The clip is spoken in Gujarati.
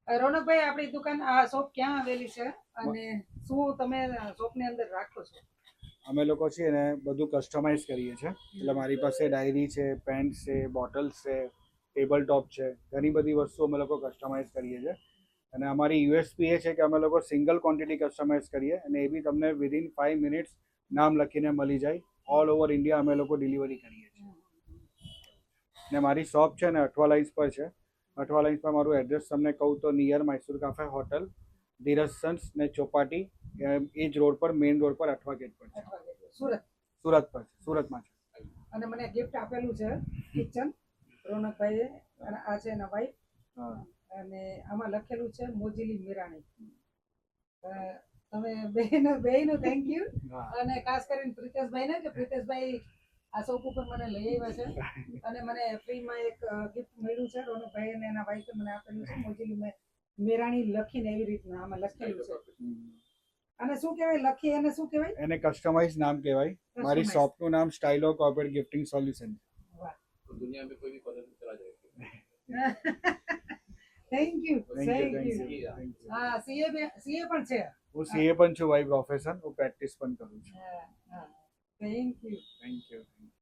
રોનકભાઈ, આપણી દુકાન આ શોપ ક્યાં આવેલી છે અને શું તમે શોપની અંદર રાખો છો? અમે લોકો છીએ ને બધું કસ્ટમાઇઝ કરીએ છીએ. એટલે મારી પાસે ડાયરી છે, પેન્સ છે, બોટલ્સ છે, ટેબલ ટોપ છે, ઘણી બધી વસ્તુ અમે લોકો કસ્ટમાઇઝ કરીએ છીએ. અને અમારી યુએસપી એ છે કે અમે લોકો સિંગલ ક્વોન્ટિટી કસ્ટમાઇઝ કરીએ અને એ બી તમને વિધિન 5 મિનિટ્સ નામ લખીને મળી જાય. ઓલ ઓવર ઇન્ડિયા અમે લોકો ડિલિવરી કરીએ છીએ. ને મારી શોપ છે ને અઠવા લાઇન્સ પર છે. અઠવા લાઇન્સ પર મારું એડ્રેસ તમને કહું તો નિયર મૈસૂર કાફે હોટલ, ધીરજ સન્સ ને ચોપાટી, એ જ રોડ પર, મેઇન રોડ પર, અઠવા ગેટ પર છે. સુરત સુરત પર છે, સુરતમાં છે. અને મને ગિફ્ટ આપેલું છે કિચન રોનકભાઈએ, અને આ છે એના વાઈફ. અને આમાં લખેલું છે મોજીલી મીરાણી. તમે બેયનું થેન્ક યુ. અને ખાસ કરીને પ્રિતેશભાઈને, કે પ્રિતેશભાઈ આ શોપ ઉપર મને લઈ આવ્યા છે અને મને ફ્રીમાં એક ગિફ્ટ મળ્યું છે. રોનકભાઈ અને એના વાઈફે મને આપેલું છે મોજીલી મીરાણી લખીને, એવી રીતના આમાં લખેલું છે. અને શું કહેવાય લખી, એને શું કહેવાય? એને કસ્ટમાઇઝ નામ કહેવાય. મારી શોપનું નામ સ્ટાઇલો કોર્પોરેટ ગિફ્ટિંગ સોલ્યુશન. વાહ, દુનિયા में कोई भी पता नहीं चला जाएगा. Thank you, thank you. હા, સીએ પણ છે. હું સીએ પણ છું બાય પ્રોફેશન. હું પ્રેક્ટિસ પણ કરું છું. હા, થેન્ક યુ. Thank you.